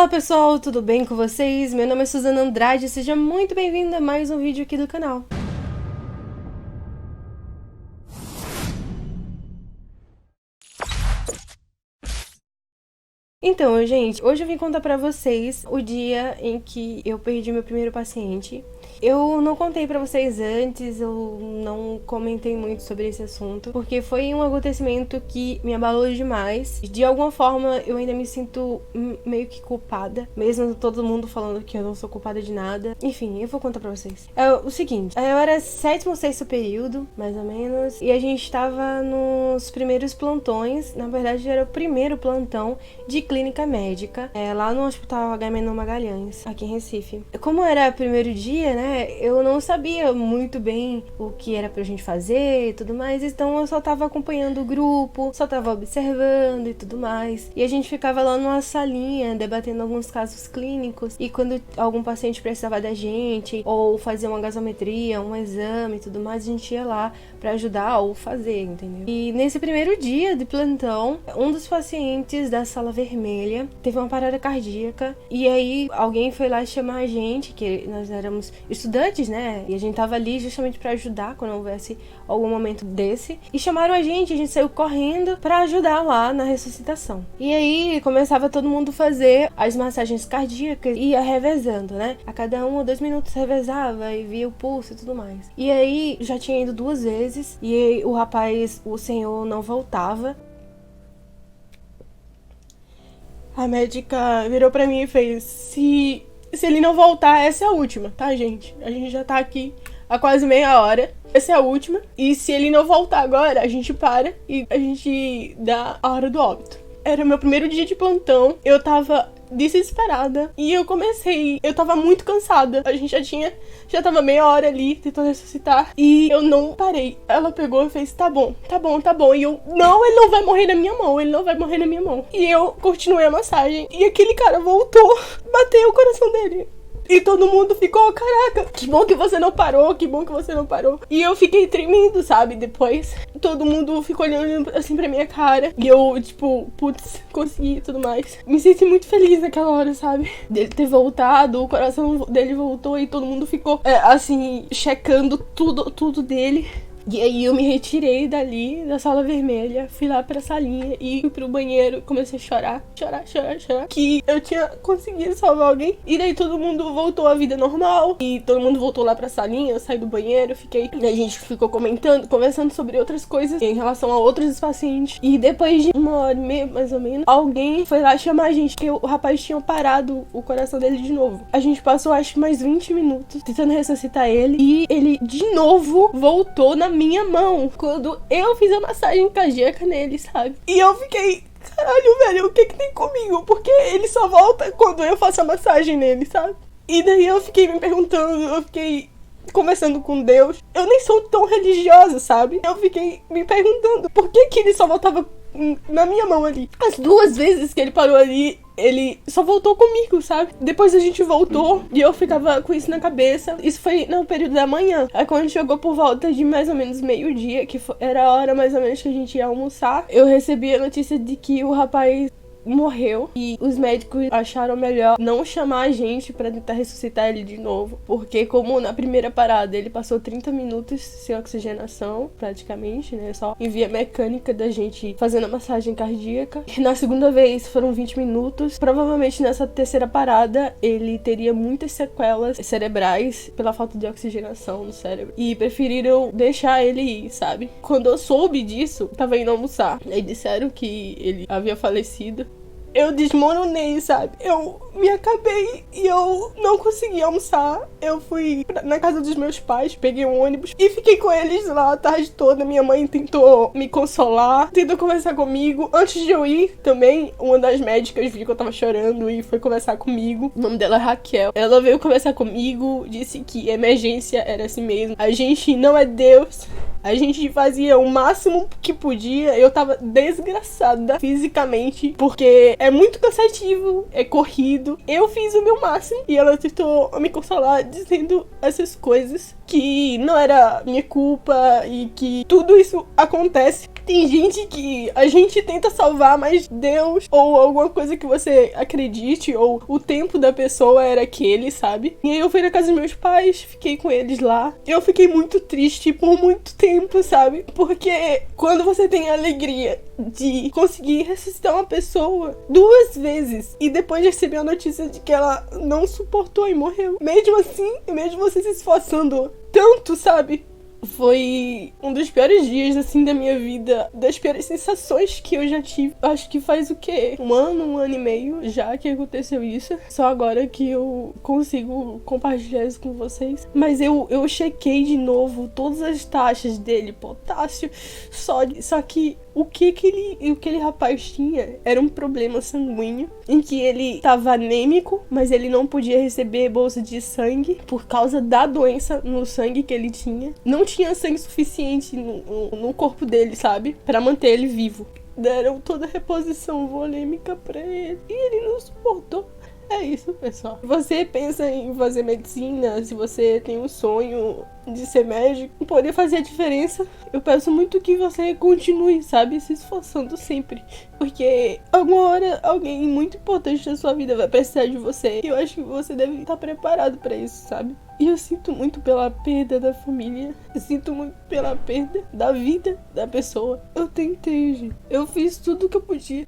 Olá pessoal, tudo bem com vocês? Meu nome é Suzana Andrade, seja muito bem-vinda a mais um vídeo aqui do canal. Então, gente, hoje eu vim contar pra vocês o dia em que eu perdi meu primeiro paciente. Eu não contei pra vocês antes, eu não comentei muito sobre esse assunto, porque foi um acontecimento que me abalou demais. De alguma forma, eu ainda me sinto meio que culpada, mesmo todo mundo falando que eu não sou culpada de nada. Enfim, eu vou contar pra vocês. É o seguinte, eu era sétimo ou sexto período, mais ou menos, e a gente tava nos primeiros plantões, na verdade era o primeiro plantão de clínica médica, lá no Hospital Agamenon Magalhães, aqui em Recife. Como era o primeiro dia, né, eu não sabia muito bem o que era pra gente fazer e tudo mais, então eu só tava acompanhando o grupo, só tava observando e tudo mais. E a gente ficava lá numa salinha, debatendo alguns casos clínicos, e quando algum paciente precisava da gente, ou fazer uma gasometria, um exame e tudo mais, a gente ia lá pra ajudar ou fazer, entendeu? E nesse primeiro dia de plantão, um dos pacientes da sala vermelha teve uma parada cardíaca, e aí alguém foi lá chamar a gente, que nós éramos estudantes, né? E a gente tava ali justamente pra ajudar quando houvesse algum momento desse. E chamaram a gente saiu correndo pra ajudar lá na ressuscitação. E aí começava todo mundo fazer as massagens cardíacas e ia revezando, né? A cada 1 ou 2 minutos revezava e via o pulso e tudo mais. E aí já tinha ido 2 vezes e aí, o rapaz, o senhor, não voltava. A médica virou pra mim e fez: se ele não voltar, essa é a última, tá, gente? A gente já tá aqui há quase meia hora. Essa é a última. E se ele não voltar agora, a gente para e a gente dá a hora do óbito. Era meu primeiro dia de plantão. Eu tava desesperada. E eu tava muito cansada. A gente já tava meia hora ali tentando ressuscitar. E eu não parei. Ela pegou e fez: tá bom. E eu: não, ele não vai morrer na minha mão. E eu continuei a massagem. E aquele cara voltou, bateu o coração dele. E todo mundo ficou: caraca, que bom que você não parou. E eu fiquei tremendo, sabe? Depois, todo mundo ficou olhando assim pra minha cara. E eu, tipo, putz, consegui e tudo mais. Me senti muito feliz naquela hora, sabe? Dele ter voltado, o coração dele voltou e todo mundo ficou, assim, checando tudo dele. E aí eu me retirei dali, da sala vermelha, fui lá pra salinha e fui pro banheiro, comecei a chorar, que eu tinha conseguido salvar alguém. E daí todo mundo voltou à vida normal, e todo mundo voltou lá pra salinha, eu saí do banheiro, fiquei, e a gente ficou conversando sobre outras coisas em relação a outros pacientes. E depois de 1h30, mais ou menos, alguém foi lá chamar a gente, porque o rapaz tinha parado o coração dele de novo. A gente passou, acho que mais 20 minutos tentando ressuscitar ele, e ele de novo voltou na minha mão quando eu fiz a massagem cardíaca nele, sabe? E eu fiquei: caralho, velho, o que tem comigo? Porque ele só volta quando eu faço a massagem nele, sabe? E daí eu fiquei me perguntando, eu fiquei conversando com Deus. Eu nem sou tão religiosa, sabe? Eu fiquei me perguntando por que ele só voltava na minha mão ali. As 2 vezes que ele parou ali, ele só voltou comigo, sabe? Depois a gente voltou e eu ficava com isso na cabeça. Isso foi no período da manhã. Aí quando chegou por volta de mais ou menos meio-dia, que era a hora mais ou menos que a gente ia almoçar, eu recebi a notícia de que o rapaz morreu e os médicos acharam melhor não chamar a gente pra tentar ressuscitar ele de novo, porque como na primeira parada ele passou 30 minutos sem oxigenação, praticamente, né, só em via mecânica da gente fazendo a massagem cardíaca, e na segunda vez foram 20 minutos, provavelmente nessa terceira parada ele teria muitas sequelas cerebrais pela falta de oxigenação no cérebro, e preferiram deixar ele ir, sabe? Quando eu soube disso, tava indo almoçar, aí disseram que ele havia falecido. Eu desmoronei, sabe? Eu me acabei e eu não consegui almoçar. Eu fui na casa dos meus pais, peguei um ônibus e fiquei com eles lá a tarde toda. Minha mãe tentou me consolar, tentou conversar comigo. Antes de eu ir também, uma das médicas viu que eu tava chorando e foi conversar comigo. O nome dela é Raquel. Ela veio conversar comigo, disse que emergência era assim mesmo. A gente não é Deus. A gente fazia o máximo que podia. Eu tava desgraçada fisicamente, porque é muito cansativo, é corrido. Eu fiz o meu máximo e ela tentou me consolar dizendo essas coisas, que não era minha culpa e que tudo isso acontece Tem gente que a gente tenta salvar, mas Deus ou alguma coisa que você acredite ou o tempo da pessoa era aquele, sabe? E aí eu fui na casa dos meus pais, fiquei com eles lá. Eu fiquei muito triste por muito tempo, sabe? Porque quando você tem a alegria de conseguir ressuscitar uma pessoa 2 vezes e depois receber a notícia de que ela não suportou e morreu, mesmo assim, mesmo você se esforçando tanto, sabe? Foi um dos piores dias, assim, da minha vida. Das piores sensações que eu já tive. Acho que faz o quê? 1 ano, 1 ano e meio já que aconteceu isso. Só agora que eu consigo compartilhar isso com vocês. Mas eu chequei de novo todas as taxas dele, potássio, sódio. Só que o que aquele rapaz tinha era um problema sanguíneo, em que ele estava anêmico, mas ele não podia receber bolsa de sangue por causa da doença no sangue que ele tinha. Não tinha sangue suficiente no corpo dele, sabe? Pra manter ele vivo. Deram toda a reposição volêmica pra ele e ele não suportou. É isso, pessoal. Se você pensa em fazer medicina, se você tem um sonho de ser médico, poder fazer a diferença, eu peço muito que você continue, sabe? Se esforçando sempre. Porque alguma hora alguém muito importante na sua vida vai precisar de você. E eu acho que você deve estar preparado pra isso, sabe? E eu sinto muito pela perda da família. Eu sinto muito pela perda da vida da pessoa. Eu tentei, gente. Eu fiz tudo o que eu podia.